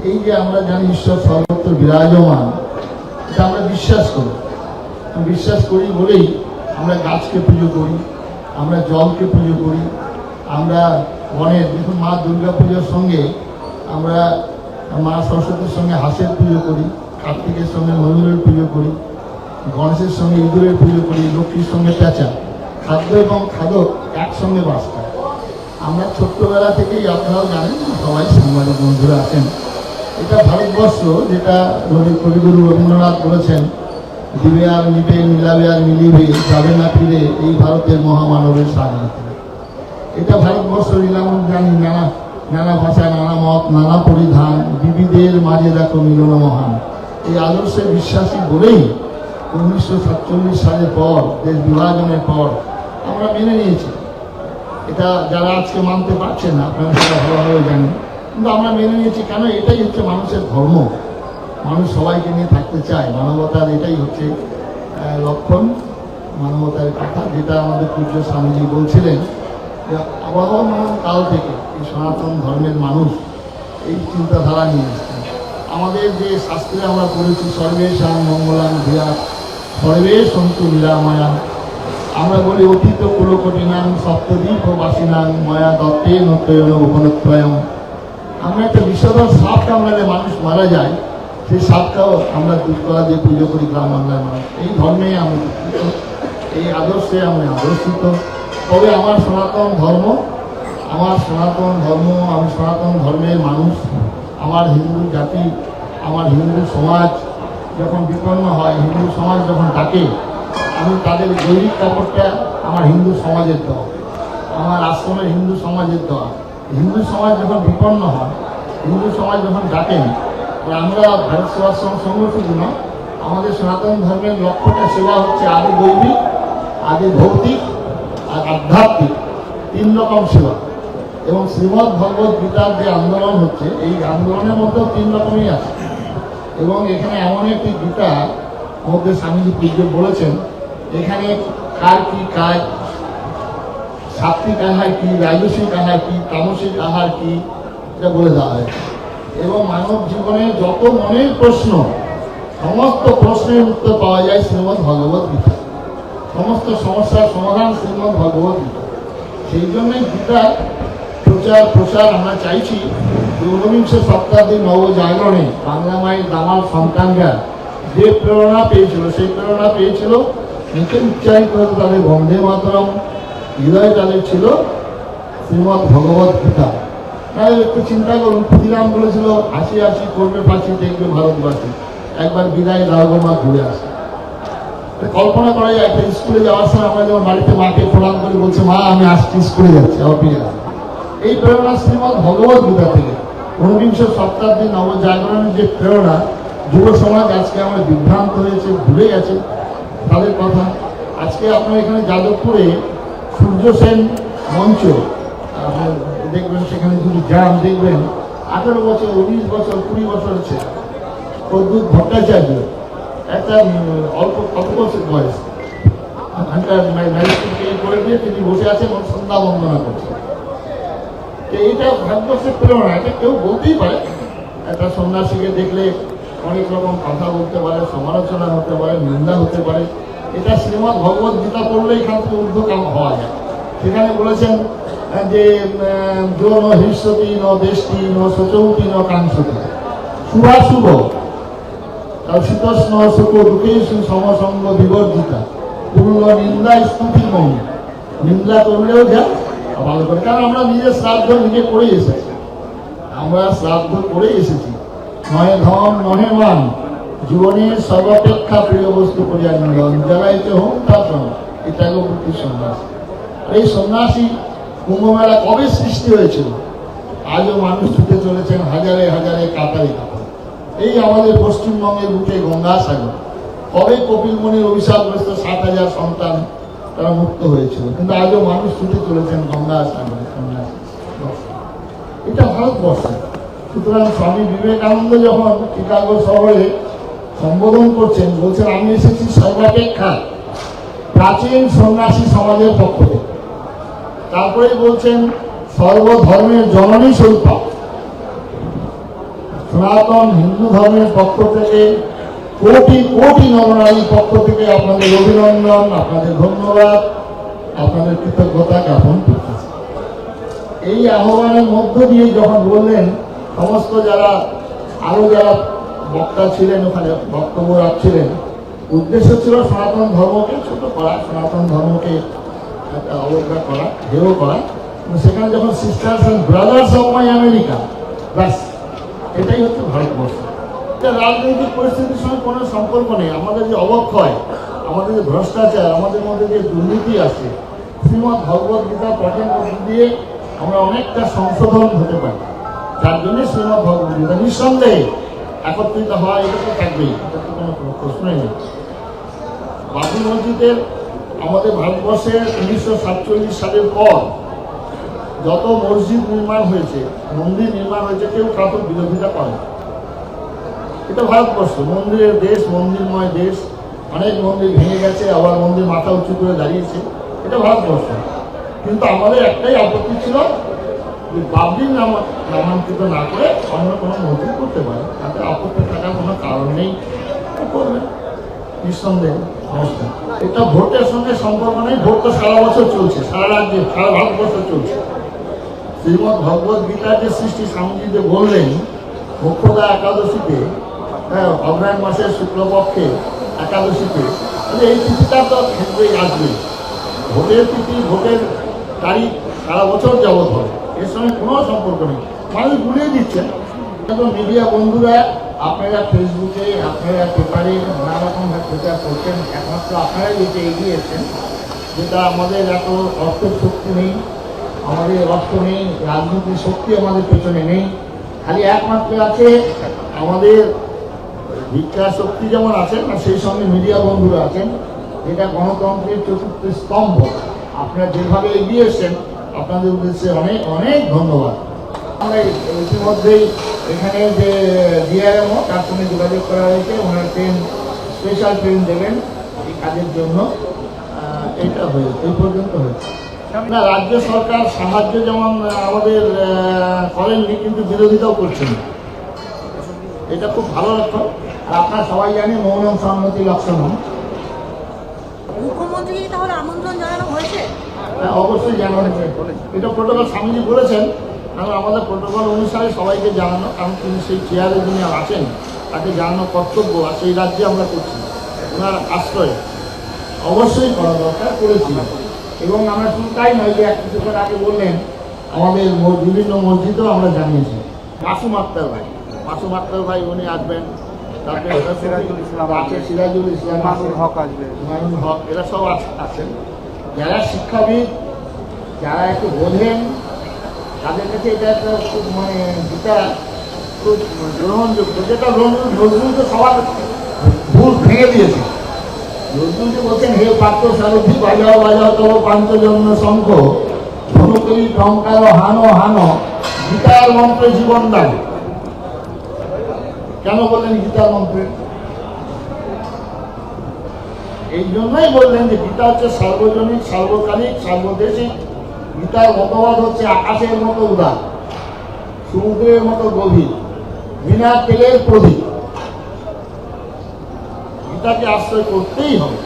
এই যে আমরা জানি ঈশ্বর সর্বত্র বিরাজমান, এটা আমরা বিশ্বাস করি। বিশ্বাস করি বলেই আমরা গাছকে পুজো করি, আমরা জলকে পুজো করি, আমরা বনের, দেখুন মা দুর্গা পুজোর সঙ্গে আমরা মা সরস্বতীর সঙ্গে হাঁসের পুজো করি, কার্তিকের সঙ্গে ময়ূরের পুজো করি, গণেশের সঙ্গে ইঁদুরের পুজো করি, লক্ষ্মীর সঙ্গে পেঁচা। খাদ্য এবং খাদক একসঙ্গে বাস করে। আমরা ছোট্টবেলা থেকেই, আপনারাও জানেন, সবাই সাংবাদিক বন্ধুরা আছেন, এটা ভারতবর্ষ, যেটা কবিগুরু রবীন্দ্রনাথ বলেছেন, দিবে আর নিবে, মিলাবে আর মিলিবে, যাবে না ফিরে এই ভারতের মহামানবের স্বাধীনতা। এটা ভারতবর্ষ নিলাম, জানি নানা ভাষা, নানা মত, নানা পরিধান, বিবিধের মাঝে দেখো মিলন মহান। এই আদর্শে বিশ্বাসী বলেই 1947 সালের পর, দেশ বিভাজনের পর আমরা মেনে নিয়েছি। এটা যারা আজকে মানতে পারছেন না, আপনারা সেটা ভালোভাবে জানেন, কিন্তু আমরা মেনে নিয়েছি। কেন? এটাই হচ্ছে মানুষের ধর্ম। মানুষ সবাইকে নিয়ে থাকতে চায়, মানবতার এটাই হচ্ছে লক্ষণ, মানবতার কথা, যেটা আমাদের পূজ্য স্বামীজি বলছিলেন যে আবহমান কাল থেকে এই সনাতন ধর্মের মানুষ এই চিন্তাধারা নিয়ে এসছেন। আমাদের যে শাস্ত্রে আমরা পড়েছি, সর্বেশাং মঙ্গলাং ধিয়াৎ সর্বে সন্তু নিরাময়া, আমরা বলি অতীত কুলকটিনাং সপ্তদ্বীপবাসিনাং ময়া দত্তে নত্যয়ন উপনত্রয়ম। আমরা একটা বিষধর সাপ কামড়ালে মানুষ মারা যায়, সেই সাপটাও আমরা দুষ্করা দিয়ে পুজো করি গ্রাম বাংলার মানুষ। এই ধর্মে আমরা দীক্ষিত, এই আদর্শে আমরা আদর্শিত। তবে আমার সনাতন ধর্ম, আমি সনাতন ধর্মের মানুষ। আমার হিন্দু জাতি, আমার হিন্দু সমাজ যখন বিপন্ন হয়, হিন্দু সমাজ যখন ডাকে, আমি তাদের গৈরিক কাপড়টা আমার হিন্দু সমাজের দেওয়া, আমার আশ্রমের হিন্দু সমাজের দেওয়া। হিন্দু সমাজ যখন বিপন্ন হয়, হিন্দু সমাজ যখন ডাকেন, আমরা ভারত সেবাশ্রম সংঘ শুধু না, আমাদের সনাতন ধর্মের লক্ষ্যটা সেবা হচ্ছে আদি দৈবিক, আদি ভৌতিক আর আধ্যাত্মিক, 3 রকম সেবা। এবং শ্রীমদ্ ভগবত গীতার যে আন্দোলন হচ্ছে, এই আন্দোলনের মধ্যেও 3 রকমই আছে। এবং এখানে এমন একটি গীতার মধ্যে স্বামীজি পূজ্য বলেছেন, এখানে কার কি কাজ, সাত্বিক আহার কি, রাজসিক আহার কি, তামসিক আহার কি, এটা বলে দেওয়া হয়েছে। এবং মানব জীবনের যত মনের প্রশ্ন, সমস্ত প্রশ্নের উত্তর পাওয়া যায় শ্রীমদ্ ভগবত গীতা। সমস্ত সমস্যার সমাধান শ্রীমদ্ ভগবত গীতা। সেই জন্যই গীতার প্রচার আমরা চাইছি। 19বিংশ শতাব্দীর নবজাগরণে বাংলা মায়ের দামাল সন্তানরা যে প্রেরণা পেয়েছিল, সেই প্রেরণা পেয়েছিল নিচে উচ্চারিত হতো তাদের বন্দে মাতরম, হৃদয়ে তাদের ছিল শ্রীমদ্ ভগবত গীতা। তাহলে একটু চিন্তা করুন, ক্ষুদিরাম বলেছিল 80 করবে ফাঁসি, দেখবে ভারতবাসী, একবার বিদায় দাও গো মা, ঘুরে আসে। কল্পনা করা যায়, একটা স্কুলে যাওয়ার সময় আমরা যেমন বাড়িতে মাকে প্রণাম করে বলছে, মা আমি আসছি, স্কুলে যাচ্ছি, আবার ফিরে আসি। এই প্রেরণা শ্রীমদ্ ভগবত গীতা থেকে। 19বিংশ শতাব্দীর নবজাগরণের যে প্রেরণা, যুব সমাজ আজকে আমরা বিভ্রান্ত হয়েছে, ভুলে গেছে তাদের কথা। আজকে আপনার এখানে যাদবপুরে সূর্য সেন মঞ্চ দেখবেন, সেখানে যদি যান দেখবেন 18 বছর, 19 বছর, 20 বছর ছেলে প্রদ্যুৎ ভট্টাচার্য, একটা অল্প কত বছর বয়স, ম্যাজিস্ট্রেট করে দিয়ে তিনি বসে আছেন, সন্ধ্যা বন্দনা করছেন। এইটা ভারতবর্ষের প্রেরণা, এটা কেউ বলতেই পারে। একটা সন্ন্যাসীকে দেখলে অনেক রকম কথা বলতে পারে, সমালোচনা হতে পারে, নিন্দা হতে পারে। এটা শ্রীমদ্ ভগবত গীতা পড়লে এখান থেকে ঊর্ধ্বকাম হওয়া যায়। সেখানে বলেছেন যে যো ন হৃষ্যতি ন দেশটি ন শোচৌতি ন কাঙ্ক্ষতি, শুভাশুভ শীতোষ্ণ সুখ দুঃখেষু সমসঙ্গ বিবর্জিতা, পূর্ণ নিন্দা স্তুতি মৌন। নিন্দা করলেও যা ভালো করে, কারণ আমরা নিজের শ্রাদ্ধ নিজে করে এসেছি, নয় ধন নহে মান, জীবনের সর্বাপেক্ষা প্রিয় বস্তু করিয়া নিলন, জ্বালাইতে হোম তাপন, এটা প্রতি সন্ন্যাসী। এই সন্ন্যাসী কুম্ভমেলা কবে সৃষ্টি হয়েছিল? আজও মানুষ ছুটে চলেছেন হাজারে হাজারে কাতারে কাতারে। এই আমাদের পশ্চিমবঙ্গের বুকে গঙ্গাসাগর, কবে কপিল মুনির অভিশাপগ্রস্ত 7,000 সন্তান তারা মুক্ত হয়েছিল, কিন্তু আজও মানুষ ছুটে চলেছেন গঙ্গাসাগরে সন্ন্যাসী। এটা ভারতবর্ষ। সুতরাং স্বামী বিবেকানন্দ যখন চিকাগো শহরে সম্বোধন করছেন, বলছেন আমি এসেছি সর্বাপেক্ষা প্রাচীন সন্ন্যাসী সমাজের পক্ষ থেকে। তারপরে বলছেন সর্বধর্মের জননী স্বরূপা। সনাতন হিন্দু ধর্মের পক্ষ থেকে, কোটি কোটি নরনারীর পক্ষ থেকে আপনাদের অভিনন্দন, আপনাদের ধন্যবাদ, আপনাদের কৃতজ্ঞতা জ্ঞাপন করতেছি। এই আহ্বানের মধ্য দিয়ে যখন বললেন, সমস্ত যারা বক্তা ছিলেন ওখানে বক্তব্য রাখছিলেন, উদ্দেশ্য ছিল সনাতন ধর্মকে ছোট করা, সনাতন ধর্মকে একটা অবজ্ঞা করা, হেয় করা। সেখানে যখন sisters and brothers of my America, ব্যাস এটাই হচ্ছে ভারতবর্ষ। রাজনৈতিক পরিস্থিতির সঙ্গে কোনো সম্পর্ক নেই। আমাদের যে অবক্ষয়, আমাদের যে ভ্রষ্টাচার, আমাদের মধ্যে যে দুর্নীতি আছে, শ্রীমদ্ ভগবত গীতা পঠন দিয়ে আমরা অনেকটা সংশোধন হতে পারি। যার জন্য শ্রীমদ্ ভগবত গীতা নিঃসন্দেহে একত্রিত হওয়া, এটা তো থাকবেই, এটা তো কোনো প্রশ্নই নেই। বাবরি মসজিদের আমাদের ভারতবর্ষের 1947 সালের পর যত মসজিদ নির্মাণ হয়েছে, মন্দির নির্মাণ হয়েছে, কেউ কারোর বিরোধিতা করে না। এটা ভারতবর্ষ মন্দিরের দেশ, মন্দিরময় দেশ। অনেক মন্দির ভেঙে গেছে, আবার মন্দির মাথা উঁচু করে দাঁড়িয়েছে, এটা ভারতবর্ষ। কিন্তু আমাদের একটাই আপত্তি ছিল, যে বাবরি নামাঙ্কিত না করে অন্য কোনো মসজিদ করতে পারে, তাতে আপত্তি থাকার কোনো কারণ নেই, করবে নিঃসন্দেহে। এটা ভোটের সঙ্গে সম্পর্ক নেই। ভোট তো সারা বছর চলছে, সারা রাজ্যে, সারা ভারতবর্ষ চলছে। শ্রীমদ্ ভগবত গীতার যে সৃষ্টি স্বামীজি যে বললেন, মুখ্যদা একাদশীতে, অগ্রহায়ণ মাসের শুক্লপক্ষে একাদশীতে, এই তিথিটা তো ক্ষেত্রেই আসবে। ভোটের তিথি, ভোটের তারিখ সারা বছর যাবৎ হয়, এর সঙ্গে কোনো সম্পর্ক নেই। মানুষ ভুলিয়ে দিচ্ছেন। মিডিয়া বন্ধুরা, আপনারা ফেসবুকে, আপনারা পেপারে নানা রকমভাবে প্রচার করছেন, একমাত্র আপনারাই যেটা এগিয়েছেন, যেটা আমাদের এত অর্থের শক্তি নেই, আমাদের অর্থ নেই, রাজনৈতিক শক্তি আমাদের পেছনে নেই, খালি একমাত্র আছে আমাদের ভিক্ষা শক্তি যেমন আছেন, আর সেই সঙ্গে মিডিয়া বন্ধুরা আছেন, যেটা গণতন্ত্রের চতুর্থ স্তম্ভ। আপনারা যেভাবে এগিয়ে এসছেন, আপনাদের উদ্দেশ্যে অনেক অনেক ধন্যবাদ। আমরা ইতিমধ্যেই এখানে যে ডিআরএমও, তার সঙ্গে যোগাযোগ করা হয়েছে, ওনার ট্রেন, স্পেশাল ট্রেন দেবেন এই কাজের জন্য। এটা হয়েছে, এই পর্যন্ত হয়েছে না। রাজ্য সরকার সাহায্য যেমন আমাদের করেননি, কিন্তু বিরোধিতাও করছেন, এটা খুব ভালো লক্ষণ। আর আপনারা সবাই জানেন, মৌনম সম্মতি লক্ষণম। মুখ্যমন্ত্রী তাহলে আমন্ত্রণ জানানো হয়েছে? অবশ্যই জানানো হয়েছে, এটা প্রোটোকল স্বামীজি বলেছেন। কারণ আমাদের প্রোটোকল অনুসারে সবাইকে জানানো, কারণ তিনি সেই চেয়ারে যিনি আছেন, তাকে জানানো কর্তব্য, আর সেই রাজ্যে আমরা করছি, ওনার আশ্রয়ে অবশ্যই করা দরকার, করেছি। এবং আমরা শুধু তাই নয়, যে এক কিছুক্ষণ আগে বললেন, আমাদের বিভিন্ন মসজিদেও আমরা জানিয়েছি। মাসুম আক্তার ভাই উনি আসবেন, তারপরে সিরাজুল ইসলাম, মামুনুল হক আসবে, মামুনুল হক, এরা সব আছেন। যারা শিক্ষাবিদ, যারা একটু বোঝেন, তাদের কাছে এটা একটা খুব গীতা খুব গ্রহণযোগ্য। যেটা নজরুল তো সবার ভুল ভেঙে দিয়েছে। নজরুল যে বলছেন, হে পাত্র সারথি বাজাও বাজাও তব পাঞ্চজন্য শঙ্খ, ধনুকরি টঙ্কার হানো হানো, গীতার মন্ত্রে জীবন দান। কেন বললেন গীতার মন্ত্রে? এই জন্যই বললেন যে গীতা হচ্ছে সার্বজনীন, সার্বকালিক, সার্বদেশিক। গীতার মতবাদ হচ্ছে আকাশের মতো উদার, সমুদ্রের মতো গভীর, বিনা তেলের প্রদীপ। গীতাকে আশ্রয় করতেই হবে।